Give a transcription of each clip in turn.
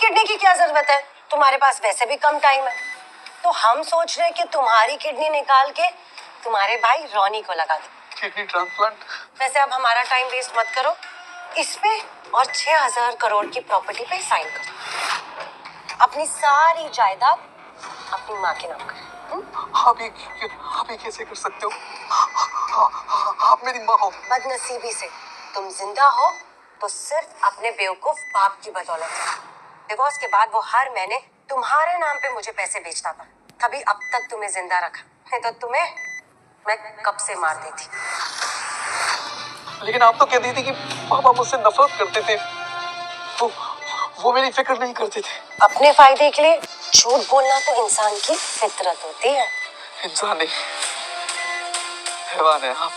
Kidney की क्या जरूरत है, तुम्हारे पास वैसे भी कम टाइम है। तो हम सोच रहे हैं कि तुम्हारी किडनी निकाल के तुम्हारे भाई रॉनी को लगा दो। Kidney transplant? वैसे अब हमारा टाइम वेस्ट मत करो, इस पे और 6,000 करोड़ की प्रॉपर्टी पे साइन करो। अपनी सारी जायदाद अपनी माँ के नाम करें। आप ये कैसे कर सकते हो? आप मेरी माँ हो। बदनसीबी से तुम जिंदा हो तो सिर्फ अपने बेवकूफ बाप की बदौलत। डिवोर्स के बाद वो हर महीने तुम्हारे नाम पे मुझे पैसे बेचता था, तभी अब तक तुम्हें जिंदा रखा, नहीं तो तुम्हें मैं कब से मार देती। लेकिन आप तो कहती थी कि पापा मुझसे नफरत करते थे, वो मेरी फिक्र नहीं करते थे। अपने फायदे के लिए झूठ बोलना तो इंसान की फितरत होती है। इंसान नहीं, हैवान है आप।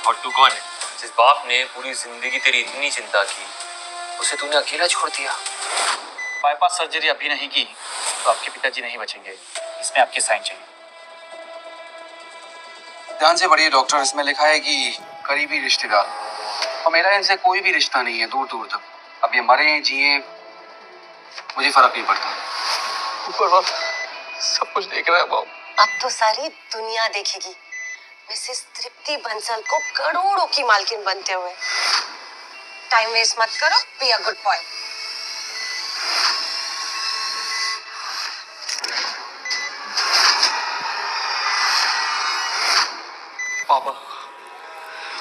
और तू कौन है जिस बाप ने पूरी जिंदगी तेरी इतनी चिंता की, उसे तूने अकेला छोड़ दिया? बाईपास सर्जरी अभी नहीं की तो आपके पिताजी नहीं बचेंगे, इसमें आपके साइन चाहिए। ध्यान से पढ़िए डॉक्टर, इसमें लिखा है कि करीबी रिश्तेदार, और मेरा इनसे कोई भी रिश्ता नहीं है दूर दूर तक। अब ये मरे जिए मुझे फर्क नहीं पड़ता। ऊपर वाला सब कुछ देख रहा है बाप। अब तो सारी दुनिया देखेगी मिसेस तृप्ति बंसल को करोड़ों की मालकिन बनते हुए। टाइम वेस्ट मत करो, बी अ गुड बॉय। पापा,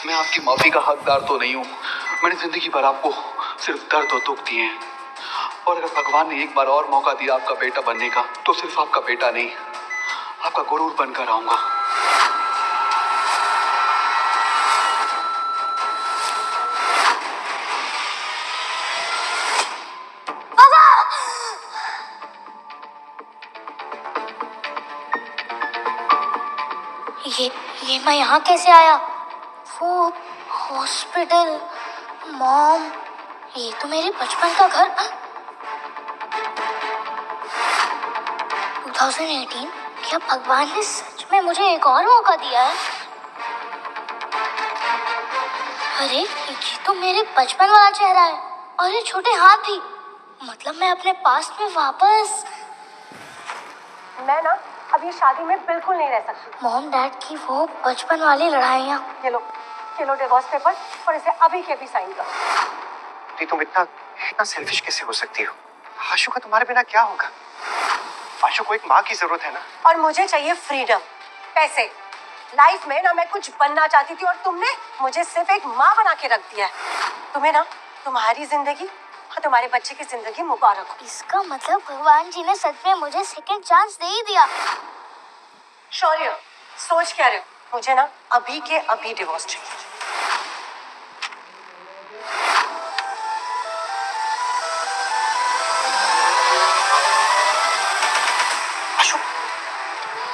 मैं आपकी माफी का हकदार तो नहीं हूँ। मैंने जिंदगी भर आपको सिर्फ दर्द और दुख दिए हैं, और अगर भगवान ने एक बार और मौका दिया आपका बेटा बनने का, तो सिर्फ आपका बेटा नहीं, आपका गुरूर बनकर आऊंगा। ये मैं यहाँ कैसे आया? वो हॉस्पिटल, मॉम, ये तो मेरे बचपन का घर। 2018, क्या भगवान ने सच में मुझे एक और मौका दिया है? अरे ये तो मेरे बचपन वाला चेहरा है, और ये छोटे हाथ भी। मतलब मैं अपने पास्ट में वापस। मैं ना अब ये शादी में बिल्कुल नहीं रह सकती। मॉम डैड की वो बचपन वाली लड़ाइयाँ। ये लो डिवोर्स पेपर, और इसे अभी के अभी साइन करो। तुम इतना सेल्फिश कैसे हो सकती हो? आशु का तुम्हारे बिना क्या होगा? आशु को एक माँ की जरूरत है ना। और मुझे चाहिए फ्रीडम, पैसे। लाइफ में ना मैं कुछ बनना चाहती थी, और तुमने मुझे सिर्फ एक माँ बना के रख दिया है। तुम्हें ना तुम्हारी जिंदगी और तुम्हारे बच्चे की जिंदगी मुबारक हो। इसका मतलब भगवान जी ने सच में मुझे सेकंड चांस दे ही दिया। शौर्य, सोच क्या रहे हो? मुझे ना अभी के अभी डिवोर्स चाहिए।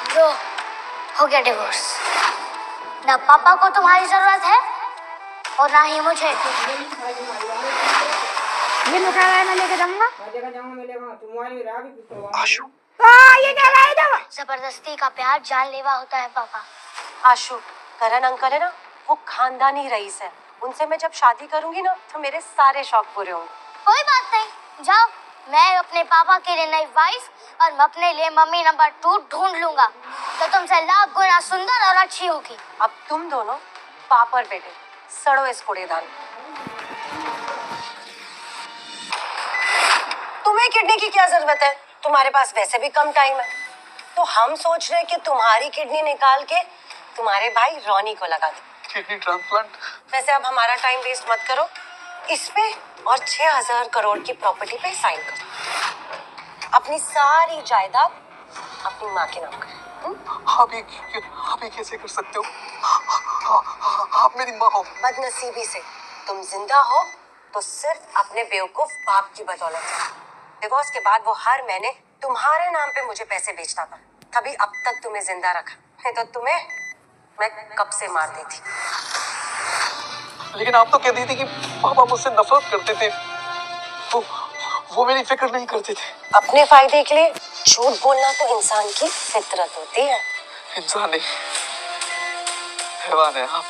ब्रो, हो गया डिवोर्स। ना पापा को तुम्हारी जरूरत है और ना ही मुझे। ये मिठाई मैं लेके जाऊंगा। आशु, ये क्या लाए दवा? जबरदस्ती का प्यार जानलेवा होता है पापा। आशु, करण अंकल है ना, वो खानदानी रईस है। उनसे मैं जब शादी करूंगी ना, तो मेरे सारे शौक पूरे होंगे। कोई बात नहीं, जाओ, मैं अपने पापा के लिए नई वाइफ और मैं अपने लिए मम्मी नंबर 2 ढूंढ लूंगा, तो तुमसे लाख गुना सुंदर और अच्छी होगी। अब तुम दोनों बाप और बेटे सड़ो इस कूड़ेदान। तुम्हें किडनी की क्या जरूरत है, तुम्हारे पास वैसे भी कम टाइम है। तो हम सोच रहे हैं कि तुम्हारी किडनी निकाल के तुम्हारे भाई रॉनी को लगा दो। Kidney transplant? वैसे अब हमारा टाइम वेस्ट मत करो, इस पे और 6,000 करोड़ की प्रॉपर्टी पे साइन करो। अपनी सारी जायदाद अपनी माँ के नाम करें। आप ये कैसे कर सकते हो? आप मेरी माँ हो। बदनसीबी से तुम जिंदा हो तो सिर्फ अपने बेवकूफ बाप की बदौलत। डिवोर्स के बाद वो हर महीने तुम्हारे नाम पे मुझे पैसे बेचता था, तभी अब तक तुम्हें जिंदा रखा, नहीं तो तुम्हें मैं कब से मार देती। लेकिन आप तो कहती थी कि पापा मुझसे नफरत करते थे, वो मेरी फिक्र नहीं करते थे। अपने फायदे के लिए झूठ बोलना तो इंसान की फितरत होती है। इंसान नहीं, हैवान है आप।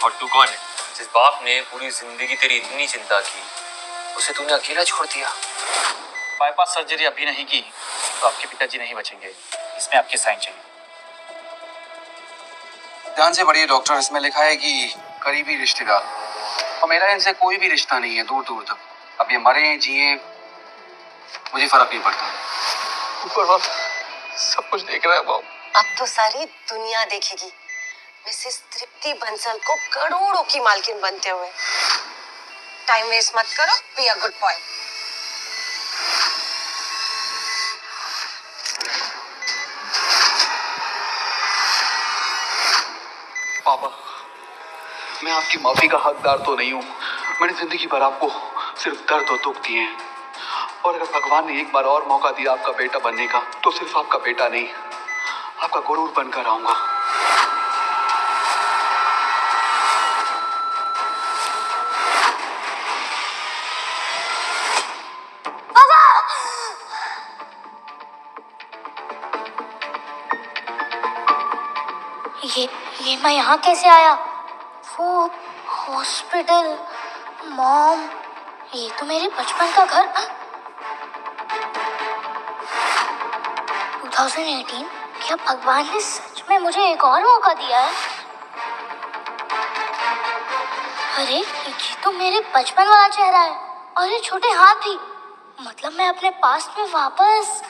और तू कौन है जिस बाप ने पूरी जिंदगी तेरी इतनी चिंता की, उसे तूने अकेला छोड़ दिया। बाईपास सर्जरी अभी नहीं की तो आपके पिताजी नहीं बचेंगे। इसमें आपके साइन चाहिए। ध्यान से पढ़िए डॉक्टर, इसमें लिखा है कि करीबी रिश्तेदार, और मेरा इनसे कोई भी रिश्ता नहीं है दूर दूर तक। अब ये मरे जिए मुझे फर्क नहीं पड़ता। ऊपर वाला सब कुछ देख रहा है बाबू। अब तो सारी दुनिया देखेगी मिसेस तृप्ति बंसल को करोड़ों की मालकिन बनते हुए। टाइम वेस्ट मत करो, बी अ गुड बॉय। पापा, मैं आपकी माफी का हकदार तो नहीं हूँ। मैंने जिंदगी भर आपको सिर्फ दर्द और दुख दिए हैं, और अगर भगवान ने एक बार और मौका दिया आपका बेटा बनने का, तो सिर्फ आपका बेटा नहीं, आपका गुरूर बनकर आऊंगा। ये मैं यहाँ कैसे आया? वो हॉस्पिटल, मॉम, ये तो मेरे बचपन का घर। 2018, क्या भगवान ने सच में मुझे एक और मौका दिया है? अरे ये तो मेरे बचपन वाला चेहरा है, और ये छोटे हाथ भी। मतलब मैं अपने पास्ट में वापस।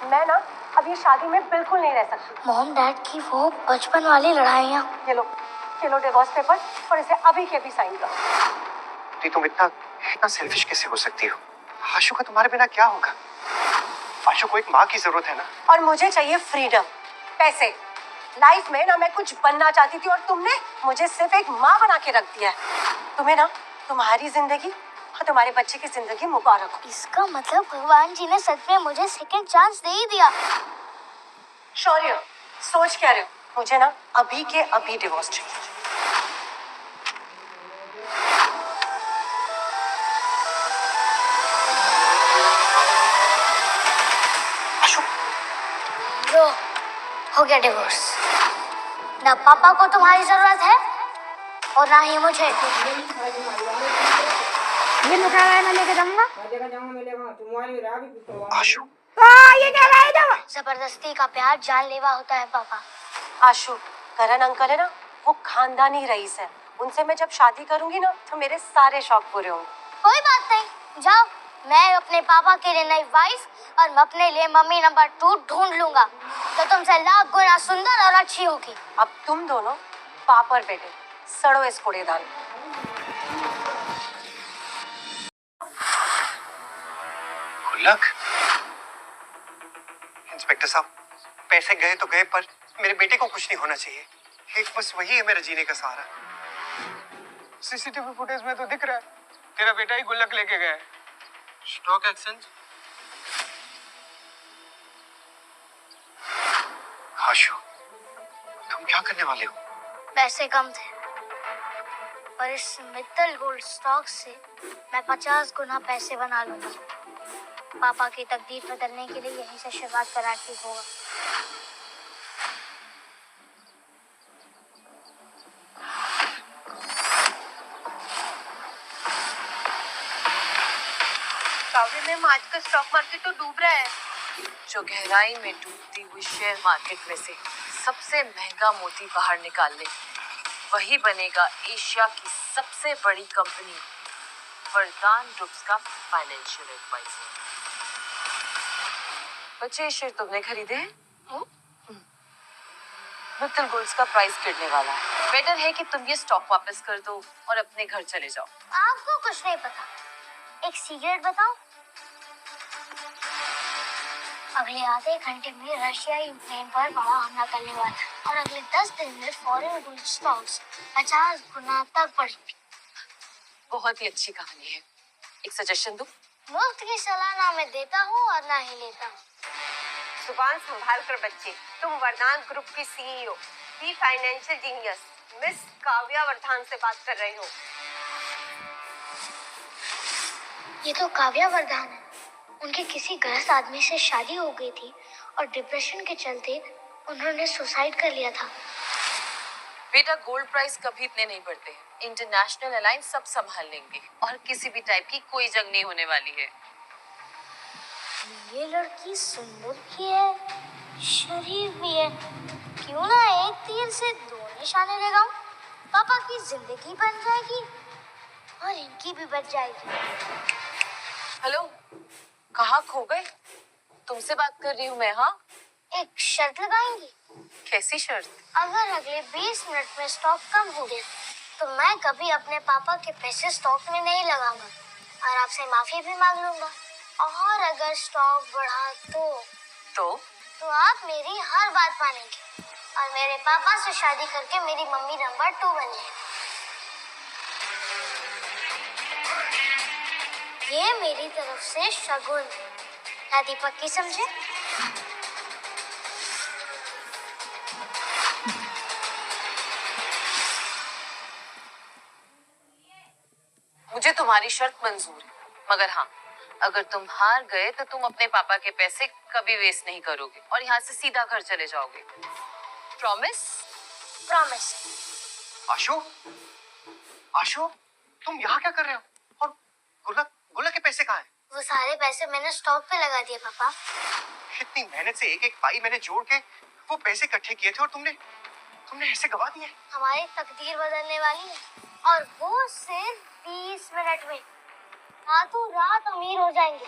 मैं ना अब ये शादी में बिल्कुल नहीं रह सकती। मॉम डैड की वो बचपन वाली लड़ाइयाँ। ये लो डिवोर्स पेपर, और इसे अभी के अभी साइन करो। तुम इतना सेल्फिश कैसे हो सकती हो? आशु का तुम्हारे बिना क्या होगा? आशु को एक माँ की जरूरत है ना। और मुझे चाहिए फ्रीडम, पैसे। लाइफ में ना मैं कुछ बनना चाहती थी, और तुमने मुझे सिर्फ एक माँ बना के रख दिया है। तुम्हें ना तुम्हारी जिंदगी और तुम्हारे बच्चे की जिंदगी मुबारक हो। इसका मतलब भगवान जी ने सच में मुझे सेकंड चांस दे ही दिया। शौर्य, सोच क्या रहे हो? मुझे ना अभी के अभी डिवोर्स चाहिए। लो, हो गया डिवोर्स। ना पापा को तुम्हारी जरूरत है और ना ही मुझे। ये नुका रहा है, मैं लेके जाऊंगा। आशु, ये क्या रहा है दवा? जबरदस्ती का प्यार जानलेवा होता है पापा। आशु, करण अंकल है ना, वो खानदानी रईस है। उनसे मैं जब शादी करूंगी ना, तो मेरे सारे शौक पूरे होंगे। कोई बात नहीं, जाओ। मैं अपने पापा के लिए नई वाइफ और मैं अपने लिए मम्मी नंबर 2 ढूंढ लूंगा, तो तुमसे लाख गुना सुंदर और अच्छी होगी। अब तुम दोनों बाप और बेटे सड़ो इस कूड़ेदान। गुल्लक। इंस्पेक्टर साहब, पैसे गए तो गए, पर मेरे बेटे को कुछ नहीं होना चाहिए। एक बस वही है मेरा जीने का सहारा। सीसीटीवी फुटेज में तो दिख रहा है तेरा बेटा ही गुल्लक लेके गया है। Stock exchange. आशु, तुम क्या करने वाले हो? पैसे कम थे, पर इस मित्तल गोल्ड स्टॉक से मैं 50 गुना पैसे बना लूंगा। पापा की तकदीर बदलने के लिए यहीं से शुरुआत करना ठीक होगा। काव्य मैम, आज का स्टॉक मार्केट तो डूब रहा है। जो गहराई में डूबती हुई शेयर मार्केट में से सबसे महंगा मोती बाहर निकाल ले, वही बनेगा एशिया की सबसे बड़ी कंपनी वरदान ग्रुप्स का फाइनेंशियल एडवाइजर। बच्चे, ये शेयर तुमने खरीदे हैं? मित्तल गोल्ड्स का प्राइस गिरने वाला है। बेटर है कि तुम ये स्टॉक वापस कर दो और अपने घर चले जाओ। आपको कुछ नहीं पता। एक सीक्रेट बताओ, अगले आधे घंटे में रशिया यूक्रेन पर बड़ा हमला करने वाला है, और अगले 10 दिन में फॉरेन गोल्ड स्टॉक्स 50 गुना तक बढ़ेंगे। बहुत ही अच्छी कहानी है। एक सजेशन दूं? मुफ्त की सलाह ना मैं देता हूँ और ना ही लेता हूँ। जुबान संभाल कर बच्चे। तुम वरदान ग्रुप की CEO, the financial genius miss Kavya Vardhan से बात कर रहे हो। ये तो काव्या वर्धान है। उनके किसी गलत आदमी से शादी हो गई थी और डिप्रेशन के चलते उन्होंने सुसाइड कर लिया था। बेटा गोल्ड प्राइस कभी इतने नहीं बढ़ते हैं। इंटरनेशनल एयरलाइन सब संभाल लेंगे और किसी भी टाइप की कोई जंग नहीं होने वाली है। ये लड़की सुंदर भी है, शरीफ भी है। क्यों ना एक तीर से दो निशाने लगाऊं? पापा की जिंदगी बन जाएगी और इनकी भी बच जाएगी। हेलो, कहाँ खो गए? तुमसे बात कर रही हूँ मैं। हाँ, एक शर्त लगाएंगी? कैसी शर्त? अगर अगले 20 मिनट में स्टॉक कम हो गया तो मैं कभी अपने पापा के पैसे स्टॉक में नहीं लगाऊंगा और आपसे माफी भी मांग लूंगा। और अगर स्टॉक बढ़ा तो आप मेरी हर बात मानेंगे और मेरे पापा से शादी करके मेरी मम्मी नंबर 2 बनेगी। ये मेरी तरफ से शगुन है। दीपक की समझे? मुझे तुम्हारी शर्त मंजूर है, मगर हाँ, अगर तुम हार गए तो तुम अपने पापा के पैसे कभी वेस्ट नहीं करोगे और यहाँ से सीधा घर चले जाओगे। प्रॉमिस? प्रॉमिस। आशु, आशु, तुम यहाँ क्या कर रहे हो? और गुल्लक के पैसे कहाँ हैं? वो सारे पैसे मैंने स्टॉक पे लगा दिए पापा। इतनी मेहनत से एक एक पाई मैंने जोड़ के वो पैसे इकट्ठे किए थे और तुमने ऐसे गवा दिए। हमारी तकदीर बदलने वाली है और वो सिर्फ 20 मिनट में। रातों रात अमीर हो जाएंगे।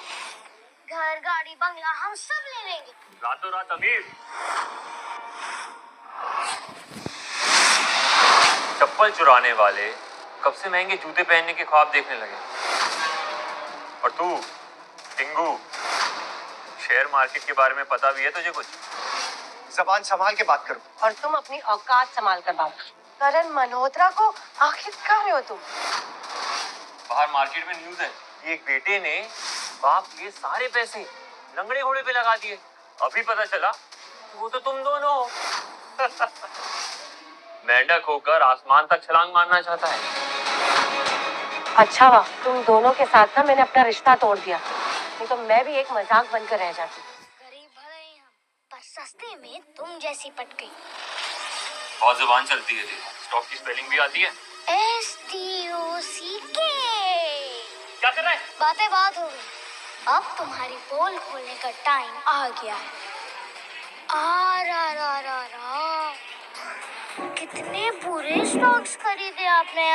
घर, गाड़ी, बंगला हम सब ले लेंगे। रातों रात अमीर? चप्पल चुराने वाले कब से महंगे जूते पहनने के ख्वाब देखने लगे। और तू टिंगू, शेयर मार्केट के बारे में पता भी है तुझे कुछ? जबान संभाल के बात करो। और तुम अपनी औकात संभाल कर बात करो। करण मल्होत्रा को आखिर कहाँ रहे हो तुम? बाहर मार्केट में न्यूज़ है, ये एक बेटे ने बाप के सारे पैसे लंगड़े घोड़े पे लगा दिए। अभी पता चला वो तो तुम दोनों हो। मेंढक होकर आसमान तक छलांग मारना चाहता है। अच्छा हुआ तुम दोनों के साथ ना मैंने अपना रिश्ता तोड़ दिया, नहीं तो मैं भी एक मजाक बनकर रह जाती। गरीब भले ही हम, पर सस्ते में तुम जैसी पट गई। बहुत जुबान चलती है तेरी। स्टॉक की स्पेलिंग भी आती है? STOCK। क्या कर रहा है? बातें बात हो गई। अब तुम्हारी पोल खोलने का टाइम आ गया है। कितने बुरे स्टॉक्स खरीदे आपने?